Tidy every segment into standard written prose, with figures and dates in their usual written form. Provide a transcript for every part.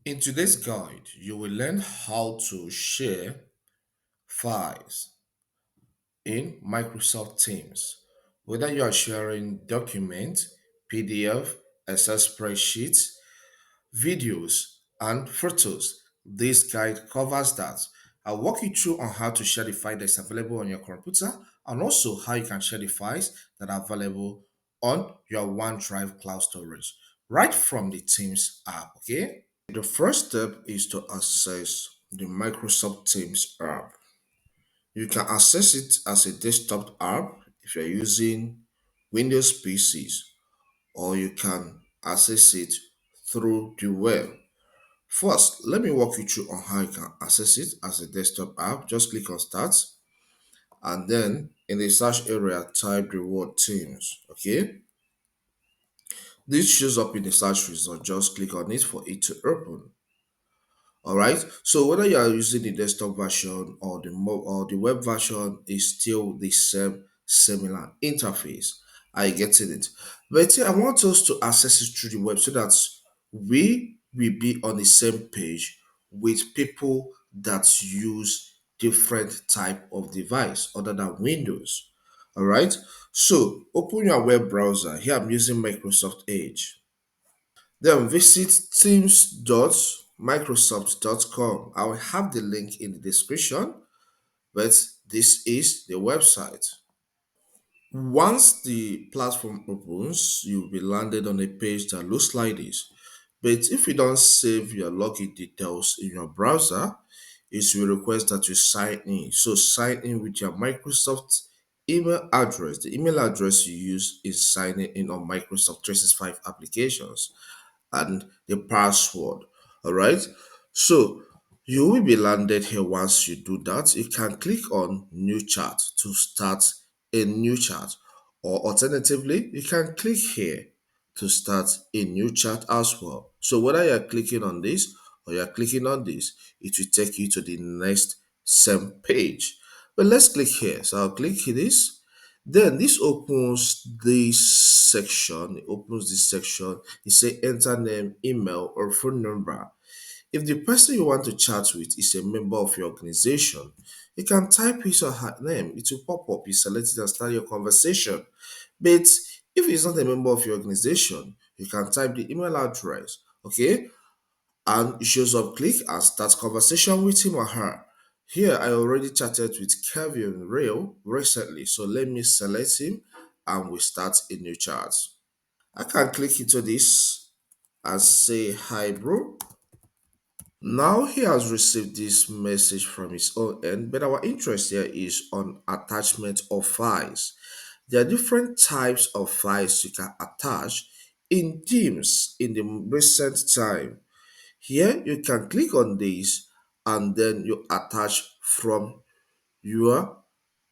In today's guide, you will learn how to share files in Microsoft Teams. Whether you are sharing documents, PDF, Excel spreadsheets, videos, and photos, this guide covers that. I'll walk you through on how to share the file that's available on your computer and also how you can share the files that are available on your OneDrive cloud storage right from the Teams app. Okay. The first step is to access the Microsoft Teams app. You can access it as a desktop app if you're using Windows PCs, or you can access it through the web. First, let me walk you through on how you can access it as a desktop app. Just click on Start, and then in the search area, type the word Teams. Okay, this shows up in the search result. Just click on it for it to open. All right. So whether you are using the desktop version or the web version, is still the same similar interface. I getting it. But I want us to access it through the web so that we will be on the same page with people that use different type of device other than Windows. All right. So open your web browser. Here I'm using Microsoft Edge. Then visit teams.microsoft.com. I will have the link in the description, but this is the website. Once the platform opens, you'll be landed on a page that looks like this. But if you don't save your login details in your browser, it will request that you sign in. So sign in with your Microsoft email address, the email address you use in signing in on Microsoft 365 applications, and the password. All right. So you will be landed here. Once you do that, you can click on new chat to start a new chat, or alternatively, you can click here to start a new chat as well. So whether you're clicking on this or you're clicking on this, it will take you to the next same page. But let's click here. So I'll click this. Then this opens this section. It opens this section. It say enter name, email, or phone number. If the person you want to chat with is a member of your organization, you can type his or her name. It will pop up. You select it and start your conversation. But if it's not a member of your organization, you can type the email address. Okay, and it shows up. Click and start conversation with him or her. Here, I already chatted with Kevin Rail recently, so let me select him and we start a new chat. I can click into this and say hi, bro. Now he has received this message from his own end, but our interest here is on attachment of files. There are different types of files you can attach in Teams in the recent time. Here you can click on this and then you attach from your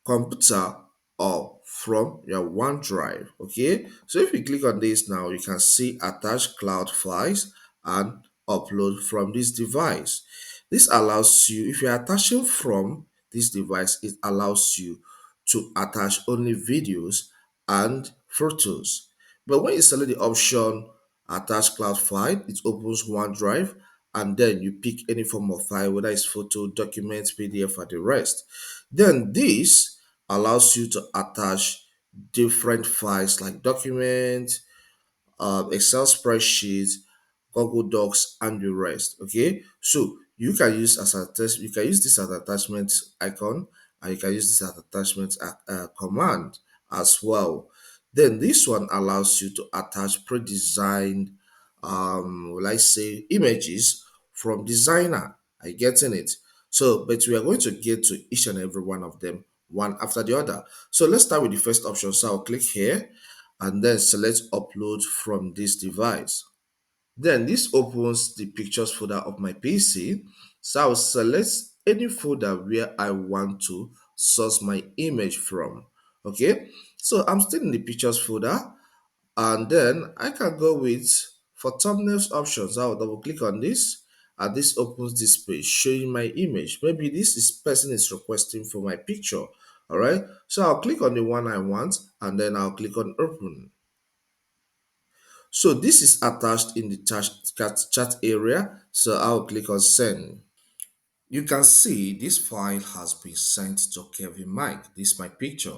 computer or from your OneDrive. Okay, so if you click on this now, you can see attach cloud files and upload from this device. This allows you, if you're attaching from this device, it allows you to attach only videos and photos. But when you select the option attach cloud file, it opens OneDrive and then you pick any form of file, whether it's photo, document, PDF, or the rest. Then this allows you to attach different files like documents, Excel spreadsheets, Google Docs, and the rest. Okay, so you can use as a test. You can use this as attachment icon, and you can use this as attachment command as well. Then this one allows you to attach pre-designed, let's say, images from designer. Are you getting it? So, but we are going to get to each and every one of them one after the other. So let's start with the first option. So I'll click here and then select upload from this device. Then this opens the pictures folder of my PC. So I'll select any folder where I want to source my image from. Okay, so I'm still in the pictures folder, and then I can go with for thumbnails options. I'll double click on this and this opens this page showing my image. Maybe this is person is requesting for my picture. All right, so I'll click on the one I want and then I'll click on open. So this is attached in the chat area. So I'll click on send. You can see this file has been sent to Kevin Mike. This is my picture.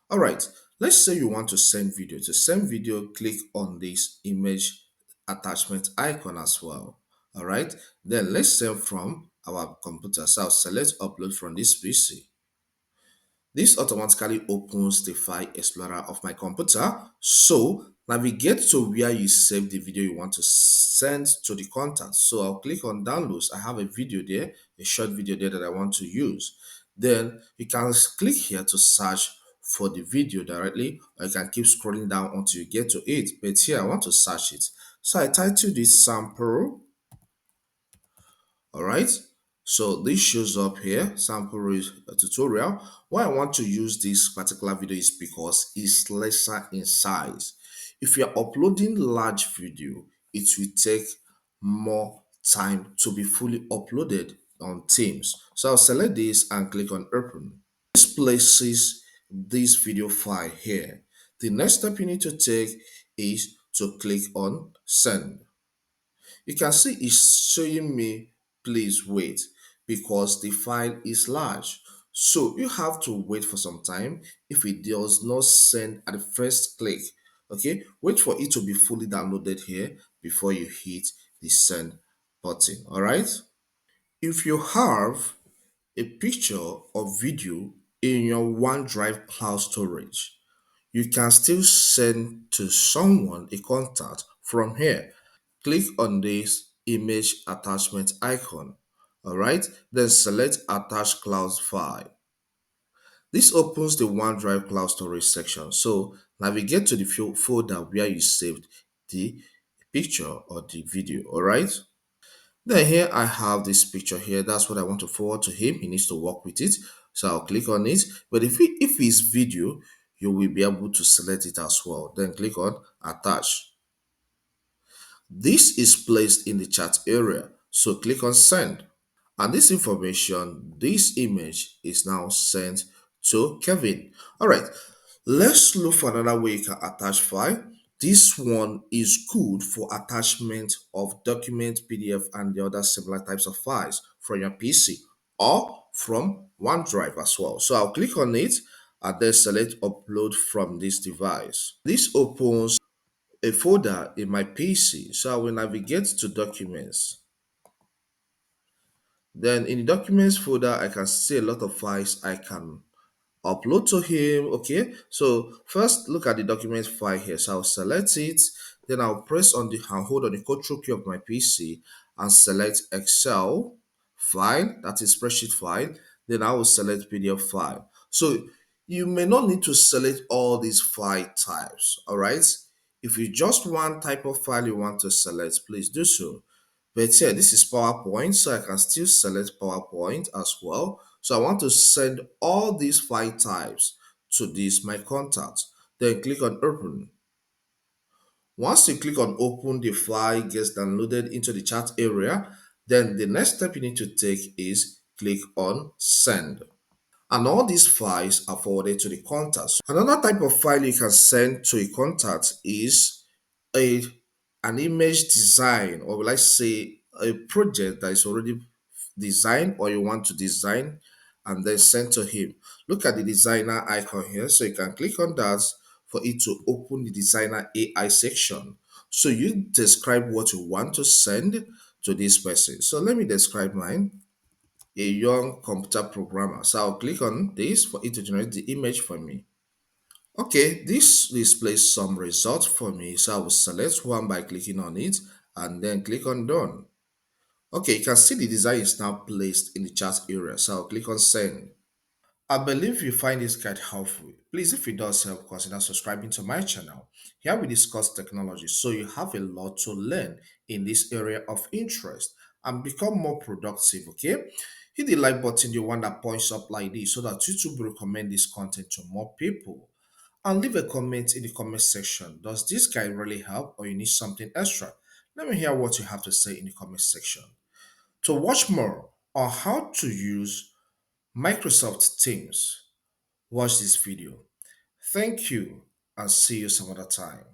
All right, let's say you want to send video. To send video, click on this image attachment icon as well. All right, then let's send from our computer. So I'll select upload from this PC. This automatically opens the file explorer of my computer. So navigate to where you save the video you want to send to the contact. So I'll click on downloads. I have a video there, a short video there that I want to use. Then you can click here to search for the video directly, or you can keep scrolling down until you get to it. But here I want to search it. So I title this sample. All right, so this shows up here, sample tutorial. Why I want to use this particular video is because it's lesser in size. If you're uploading large video, it will take more time to be fully uploaded on Teams. So I'll select this and click on open. This places this video file here. The next step you need to take is to click on send. You can see it's showing me please wait because the file is large. So you have to wait for some time. If it does not send at the first click, okay, wait for it to be fully downloaded here before you hit the send button. All right. If you have a picture or video in your OneDrive cloud storage, you can still send to someone a contact from here. Click on this image attachment icon. All right, then select attach cloud file. This opens the OneDrive cloud storage section. So navigate to the folder where you saved the picture or the video. All right. Then here I have this picture here. That's what I want to forward to him. He needs to work with it. So I'll click on it. But if it's video, you will be able to select it as well. Then click on attach. This is placed in the chat area. So click on send. And this information, this image is now sent to Kevin. All right, let's look for another way you can attach file. This one is good for attachment of document, PDF, and the other similar types of files from your PC or from OneDrive as well. So I'll click on it and then select upload from this device. This opens a folder in my PC. So I will navigate to documents. Then in the documents folder, I can see a lot of files I can upload to him. Okay, so first look at the document file here. So I'll select it, then I'll press on the and hold on the control key of my PC and select Excel file, that is spreadsheet file. Then I will select PDF file. So you may not need to select all these file types. All right, if you just one type of file you want to select, please do so. But yeah, this is PowerPoint, so I can still select PowerPoint as well. So I want to send all these file types to this my contact. Then click on open. Once you click on open, the file gets downloaded into the chat area. Then the next step you need to take is click on send. And all these files are forwarded to the contact. Another type of file you can send to a contact is a an image design, or let's say a project that is already designed or you want to design and then send to him. Look at the designer icon here. So you can click on that for it to open the designer AI section. So you describe what you want to send to this person. So let me describe mine, a young computer programmer. So I'll click on this for it to generate the image for me. Okay, this displays some results for me. So I will select one by clicking on it and then click on done. Okay, you can see the design is now placed in the chat area. So I'll click on send. I believe you find this guide helpful. Please, if it does help, consider subscribing to my channel. Here we discuss technology, so you have a lot to learn in this area of interest and become more productive, okay? Hit the like button, the one that points up like this, so that YouTube will recommend this content to more people. And leave a comment in the comment section. Does this guide really help or you need something extra? Let me hear what you have to say in the comment section. To watch more on how to use Microsoft Teams, watch this video. Thank you and see you some other time.